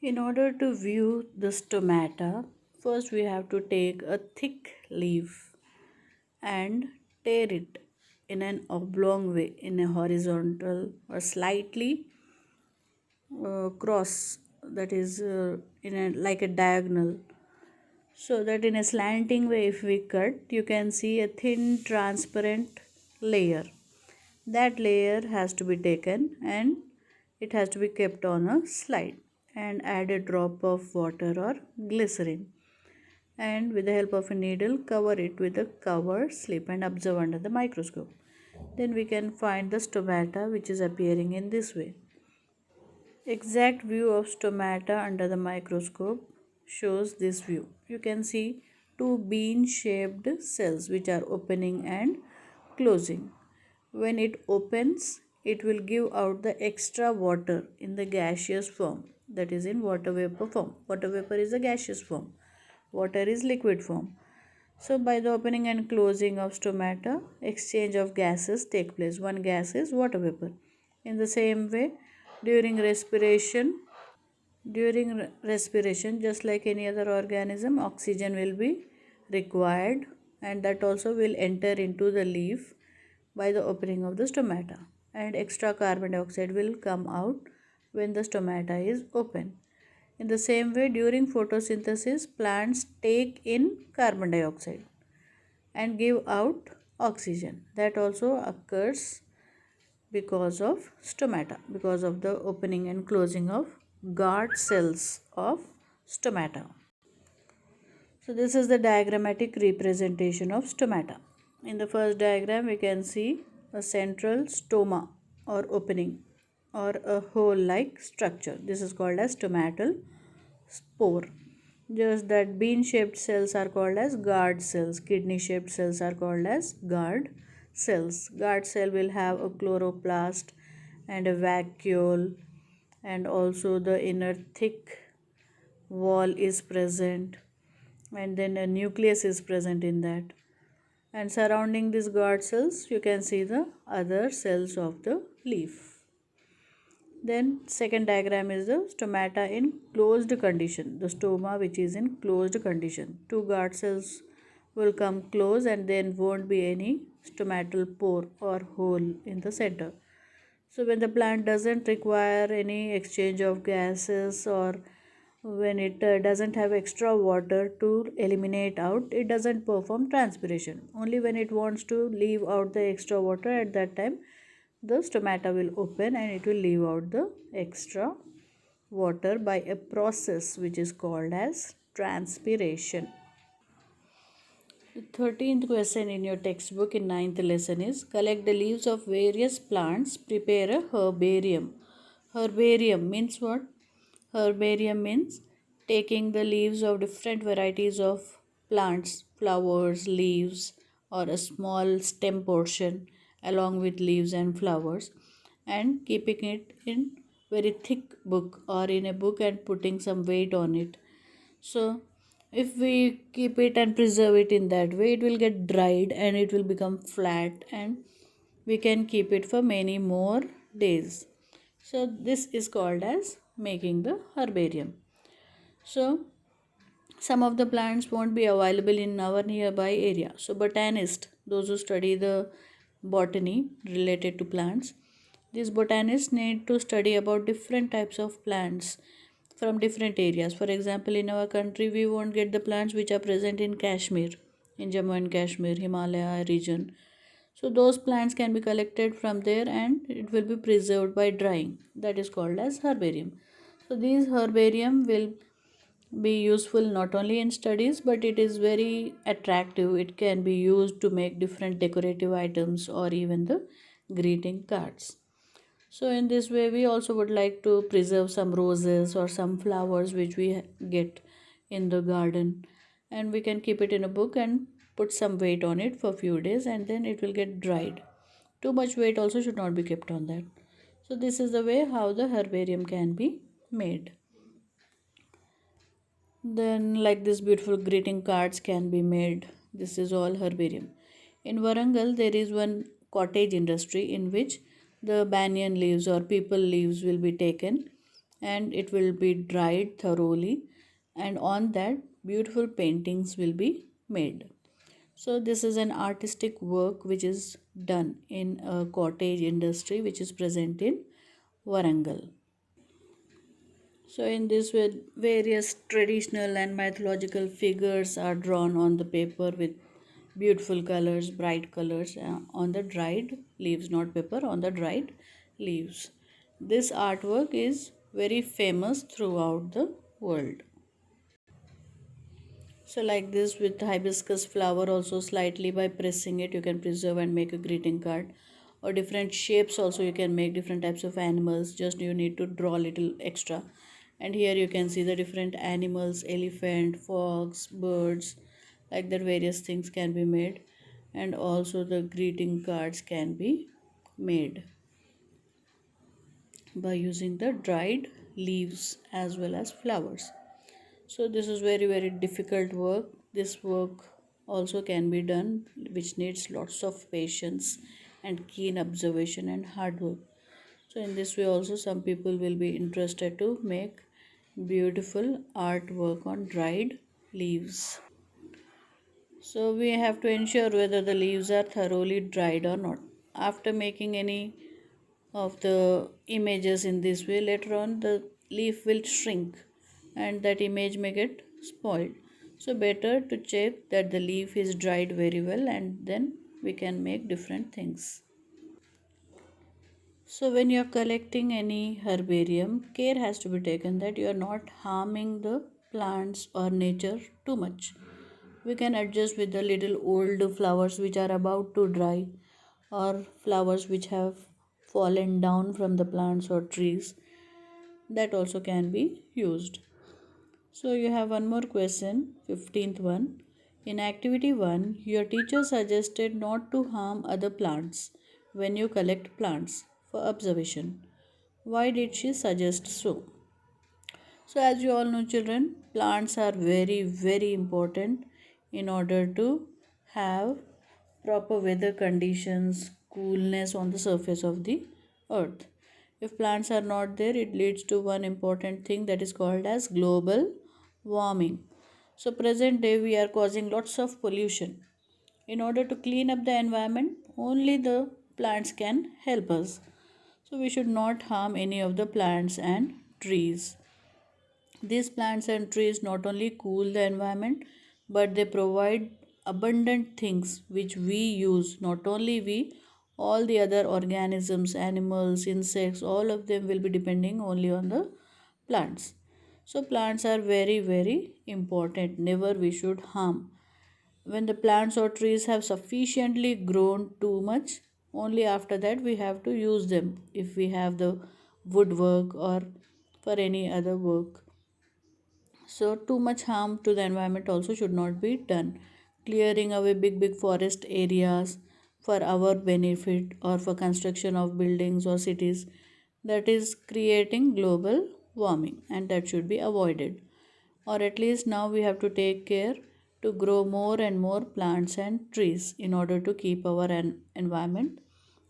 In order to view this tomato, first we have to take a thick leaf and tear it in an oblong way, in a horizontal or slightly cross, that is in a like a diagonal, so that in a slanting way if we cut you can see a thin transparent layer. That layer has to be taken and it has to be kept on a slide, and add a drop of water or glycerin, and with the help of a needle cover it with a cover slip and observe under the microscope. Then we can find the stomata, which is appearing in this way. Exact view of stomata under the microscope shows this view. You can see two bean shaped cells which are opening and closing. When it opens, it will give out the extra water in the gaseous form, that is in water vapor form. Water vapor is a gaseous form, water is liquid form. So by the opening and closing of stomata, exchange of gases take place. One gas is water vapor. In the same way, during respiration, during respiration, just like any other organism, oxygen will be required, and that also will enter into the leaf by the opening of the stomata, and extra carbon dioxide will come out when the stomata is open. In the same way, during photosynthesis, plants take in carbon dioxide and give out oxygen. That also occurs because of stomata, because of the opening and closing of guard cells of stomata. So this is the diagrammatic representation of stomata. In the first diagram we can see a central stoma or opening or a hole like structure. This is called as stomatal spore. Just that bean shaped cells are called as guard cells. Kidney shaped cells are called as guard cells. Guard cell will have a chloroplast and a vacuole, and also the inner thick wall is present, and then a nucleus is present in that. And surrounding these guard cells you can see the other cells of the leaf. Then second diagram is the stomata in closed condition. The stoma which is in closed condition. Two guard cells will come close and then won't be any stomatal pore or hole in the center. So when the plant doesn't require any exchange of gases, or when it doesn't have extra water to eliminate out, it doesn't perform transpiration. Only when it wants to leave out the extra water, at that time the stomata will open and it will leave out the extra water by a process which is called as transpiration. The 13th question in your textbook in ninth lesson is collect the leaves of various plants, prepare a herbarium. Herbarium means what? Herbarium means taking the leaves of different varieties of plants, flowers, leaves, or a small stem portion along with leaves and flowers, and keeping it in very thick book or in a book and putting some weight on it. So if we keep it and preserve it in that way, it will get dried and it will become flat, and we can keep it for many more days. So this is called as making the herbarium. So some of the plants won't be available in our nearby area. So botanists, those who study the botany related to plants, these botanists need to study about different types of plants from different areas. For example, in our country, we won't get the plants which are present in Kashmir, in Jammu and Kashmir, Himalaya region. So those plants can be collected from there and it will be preserved by drying. That is called as herbarium. So these herbarium will be useful not only in studies, but it is very attractive. It can be used to make different decorative items or even the greeting cards. So in this way we also would like to preserve some roses or some flowers which we get in the garden, and we can keep it in a book and put some weight on it for few days and then it will get dried. Too much weight also should not be kept on that. So this is the way how the herbarium can be made. Then like this beautiful greeting cards can be made. This is all herbarium. In Warangal there is one cottage industry in which the banyan leaves or people leaves will be taken and it will be dried thoroughly, and on that beautiful paintings will be made. So this is an artistic work which is done in a cottage industry which is present in Warangal. So in this way, various traditional and mythological figures are drawn on the paper with beautiful colors, bright colors on the dried leaves, not paper, on the dried leaves. This artwork is very famous throughout the world. So like this with hibiscus flower also, slightly by pressing it you can preserve and make a greeting card, or different shapes also you can make different types of animals, just you need to draw a little extra. And here you can see the different animals, elephant, fox, birds, like that various things can be made, and also the greeting cards can be made by using the dried leaves as well as flowers. So this is very very difficult work. This work also can be done, which needs lots of patience and keen observation and hard work. So in this way also some people will be interested to make beautiful artwork on dried leaves. So we have to ensure whether the leaves are thoroughly dried or not. After making any of the images in this way, later on the leaf will shrink and that image may get spoiled. So better to check that the leaf is dried very well, and then we can make different things. So when you are collecting any herbarium, care has to be taken that you are not harming the plants or nature too much. We can adjust with the little old flowers which are about to dry, or flowers which have fallen down from the plants or trees, that also can be used. So you have one more question, 15th one. In activity 1, your teacher suggested not to harm other plants when you collect plants for observation. Why did she suggest so? So as you all know children, plants are very very important in order to have proper weather conditions, coolness on the surface of the earth. If plants are not there, it leads to one important thing that is called as global warming. So present day we are causing lots of pollution. In order to clean up the environment, only the plants can help us. So we should not harm any of the plants and trees. These plants and trees not only cool the environment, but they provide abundant things which we use. Not only we, all the other organisms, animals, insects, all of them will be depending only on the plants. So plants are very very important. Never we should harm. When the plants or trees have sufficiently grown too much, only after that we have to use them if we have the woodwork or for any other work. So too much harm to the environment also should not be done. Clearing away big forest areas for our benefit or for construction of buildings or cities, that is creating global warming, and that should be avoided. Or at least now we have to take care to grow more and more plants and trees in order to keep our environment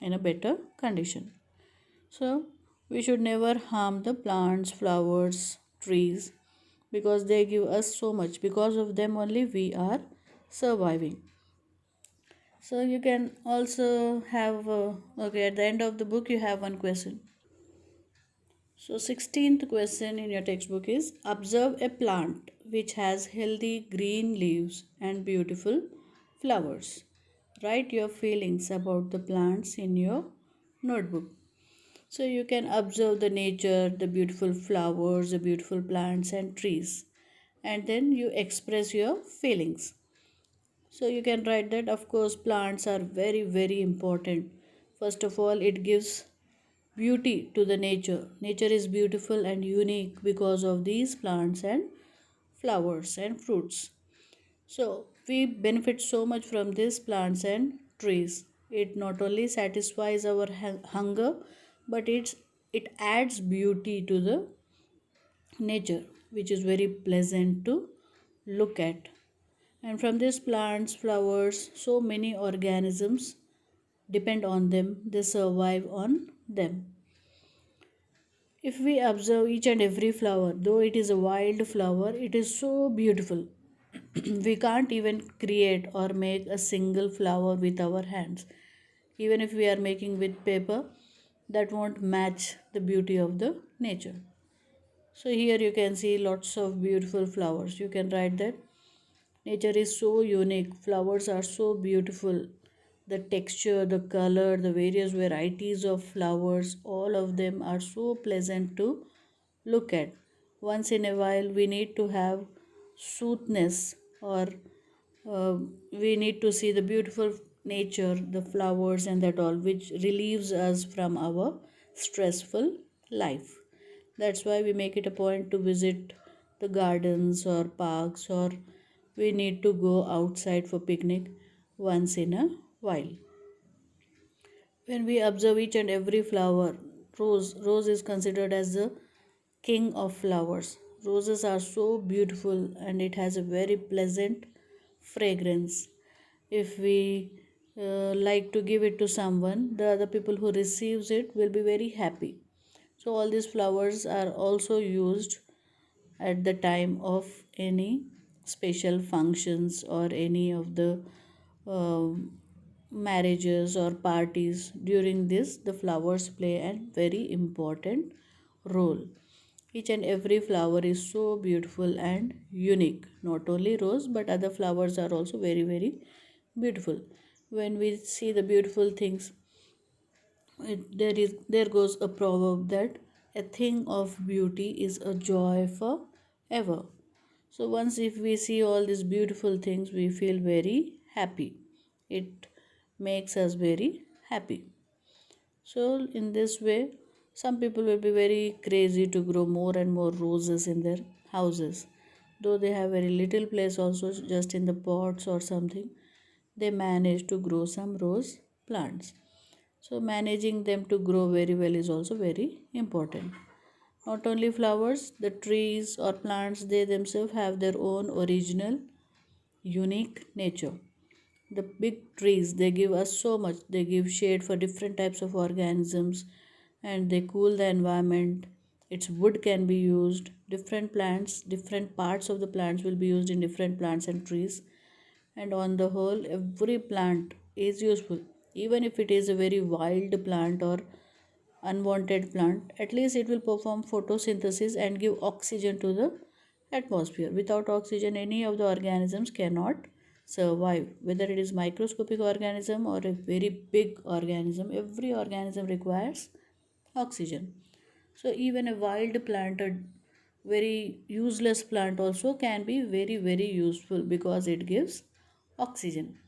in a better condition. So we should never harm the plants, flowers, trees, because they give us so much. Because of them only we are surviving. So you can also have okay, at the end of the book you have one question. So 16th question in your textbook is, observe a plant which has healthy green leaves and beautiful flowers. Write your feelings about the plants in your notebook. So you can observe the nature, the beautiful flowers, the beautiful plants and trees, and then you express your feelings. So you can write that of course plants are very very important. First of all, it gives beauty to the nature. Nature is beautiful and unique because of these plants and flowers and fruits. So we benefit so much from these plants and trees. It not only satisfies our hunger, but it adds beauty to the nature, which is very pleasant to look at. And from these plants, flowers, so many organisms depend on them, they survive on them. If we observe each and every flower, though it is a wild flower, it is so beautiful. We can't even create or make a single flower with our hands. Even if we are making with paper, that won't match the beauty of the nature. So here you can see lots of beautiful flowers. You can write that nature is so unique. Flowers are so beautiful. The texture, the color, the various varieties of flowers, all of them are so pleasant to look at. Once in a while, we need to have soothness, or we need to see the beautiful nature, the flowers, and that all, which relieves us from our stressful life. That's why we make it a point to visit the gardens or parks, or we need to go outside for picnic once in a while. When we observe each and every flower, rose is considered as the king of flowers. Roses are so beautiful and it has a very pleasant fragrance. If we like to give it to someone, the other people who receives it will be very happy. So all these flowers are also used at the time of any special functions or any of the um marriages or parties. During this, the flowers play a very important role. Each and every flower is so beautiful and unique. Not only rose, but other flowers are also very, very beautiful. When we see the beautiful things, there goes a proverb that a thing of beauty is a joy forever. So once if we see all these beautiful things, we feel very happy. It makes us very happy. So, in this way, some people will be very crazy to grow more and more roses in their houses. Though they have very little place, also just in the pots or something, they manage to grow some rose plants. So, managing them to grow very well is also very important. Not only flowers, the trees or plants, they themselves have their own original, unique nature. The big trees, they give us so much. They give shade for different types of organisms, and they cool the environment. Its wood can be used. Different plants, different parts of the plants will be used in different plants and trees. And on the whole, every plant is useful. Even if it is a very wild plant or unwanted plant, at least it will perform photosynthesis and give oxygen to the atmosphere. Without oxygen, any of the organisms cannot survive. Whether it is microscopic organism or a very big organism, every organism requires oxygen. So even a wild plant, a very useless plant also can be very, very useful because it gives oxygen.